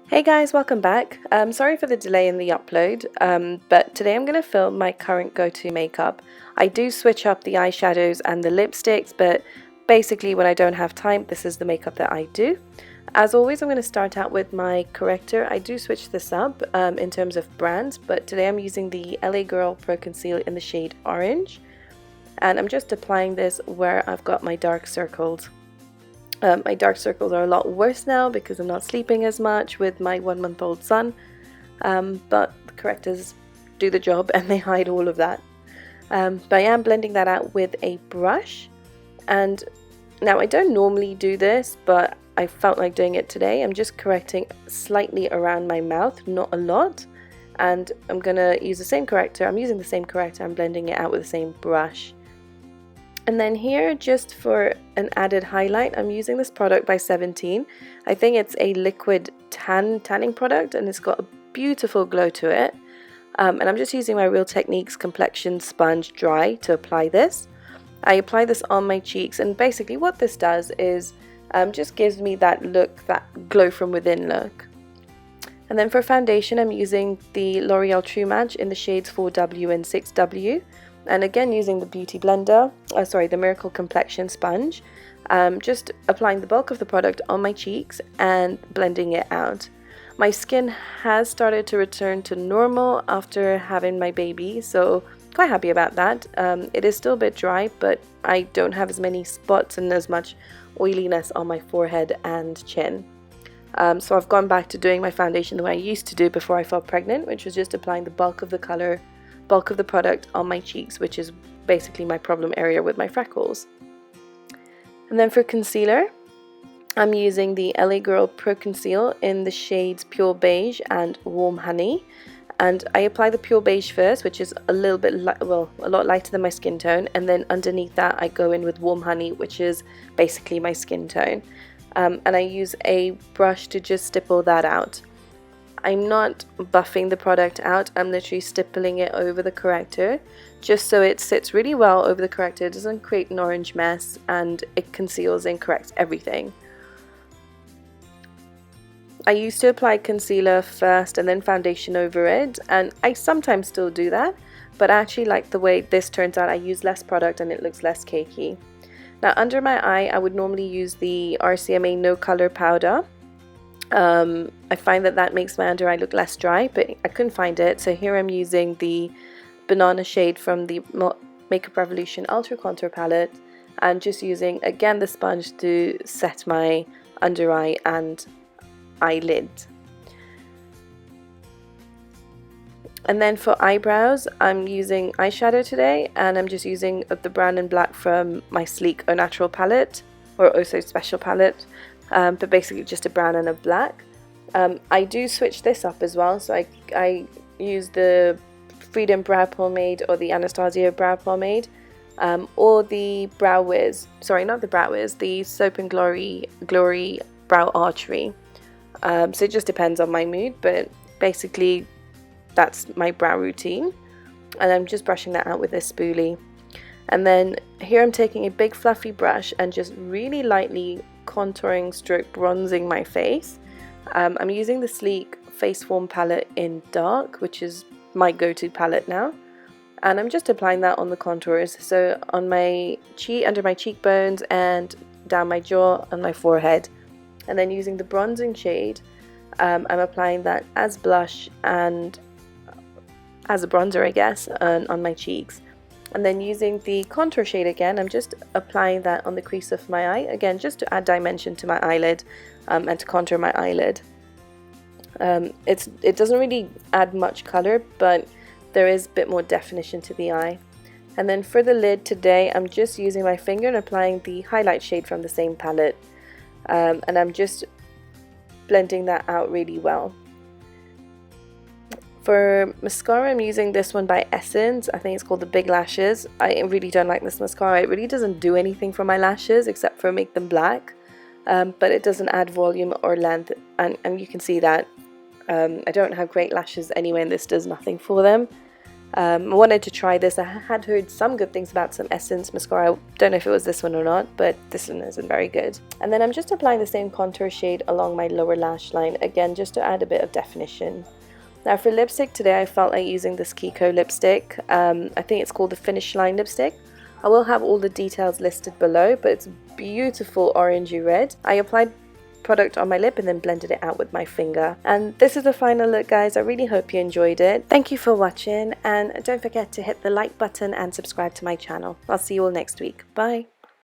Hey guys, welcome back. Sorry for the delay in the upload, but today I'm going to film my current go-to makeup. I do switch up the eyeshadows and the lipsticks, but basically when I don't have time, this is the makeup that I do. As always, I'm going to start out with my corrector. I do switch this up in terms of brands, but today I'm using the LA Girl Pro Conceal in the shade Orange. And I'm just applying this where I've got my dark circles. My dark circles are a lot worse now because I'm not sleeping as much with my 1-month-old son, but the correctors do the job and they hide all of that. But I am blending that out with a brush, and now I don't normally do this, but I felt like doing it today. I'm just correcting slightly around my mouth, not a lot, and I'm gonna use the same corrector. I'm using the same corrector, I'm blending it out with the same brush. And then here, just for an added highlight, I'm using this product by 17. I think it's a liquid tanning product and it's got a beautiful glow to it. And I'm just using my Real Techniques Complexion Sponge Dry to apply this. I apply this on my cheeks, and basically what this does is just gives me that look, that glow from within look. And then for foundation, I'm using the L'Oreal True Match in the shades 4W and 6W. And again, using the Beauty Blender, the Miracle Complexion Sponge, just applying the bulk of the product on my cheeks and blending it out. My skin has started to return to normal after having my baby, so quite happy about that. It is still a bit dry, but I don't have as many spots and as much oiliness on my forehead and chin. So I've gone back to doing my foundation the way I used to do before I fell pregnant, which was just applying the bulk of the product on my cheeks, which is basically my problem area with my freckles. And then for concealer, I'm using the LA Girl Pro Conceal in the shades Pure Beige and Warm Honey. And I apply the Pure Beige first, which is a little bit, a lot lighter than my skin tone. And then underneath that, I go in with Warm Honey, which is basically my skin tone. And I use a brush to just stipple that out. I'm not buffing the product out, I'm literally stippling it over the corrector just so it sits really well over the corrector, it doesn't create an orange mess, and it conceals and corrects everything. I used to apply concealer first and then foundation over it, and I sometimes still do that, but I actually like the way this turns out. I use less product and it looks less cakey. Now under my eye, I would normally use the RCMA No Color Powder. I find that makes my under eye look less dry, but I couldn't find it, so here I'm using the banana shade from the Makeup Revolution Ultra Contour palette, and just using again the sponge to set my under eye and eyelid. And then for eyebrows, I'm using eyeshadow today, and I'm just using the brown and black from my Sleek Au Natural palette, or Oh So Special palette. But basically just a brown and a black. I do switch this up as well, so I use the Freedom Brow Pomade or the Anastasia Brow Pomade, or the Brow Wiz, the Soap and Glory Brow Archery. So it just depends on my mood, but basically that's my brow routine, and I'm just brushing that out with this spoolie. And then here I'm taking a big fluffy brush and just really lightly contouring stroke bronzing my face. I'm using the Sleek Face Warm palette in dark, which is my go-to palette now, and I'm just applying that on the contours, so on my under my cheekbones and down my jaw and my forehead. And then using the bronzing shade, I'm applying that as blush and as a bronzer, I guess, on my cheeks. And then using the contour shade again, I'm just applying that on the crease of my eye, again just to add dimension to my eyelid and to contour my eyelid. It doesn't really add much color, but there is a bit more definition to the eye. And then for the lid today, I'm just using my finger and applying the highlight shade from the same palette, and I'm just blending that out really well. For mascara, I'm using this one by Essence. I think it's called the Big Lashes. I really don't like this mascara. It really doesn't do anything for my lashes except for make them black, but it doesn't add volume or length, and you can see that I don't have great lashes anyway, and this does nothing for them. I wanted to try this. I had heard some good things about some Essence mascara. Don't know if it was this one or not, but this one isn't very good. And then I'm just applying the same contour shade along my lower lash line, again just to add a bit of definition. Now for lipstick today, I felt like using this Kiko lipstick. I think it's called the Finish Line lipstick. I will have all the details listed below, but it's beautiful orangey red. I applied product on my lip and then blended it out with my finger. And this is the final look, guys. I really hope you enjoyed it. Thank you for watching, and don't forget to hit the like button and subscribe to my channel. I'll see you all next week. Bye.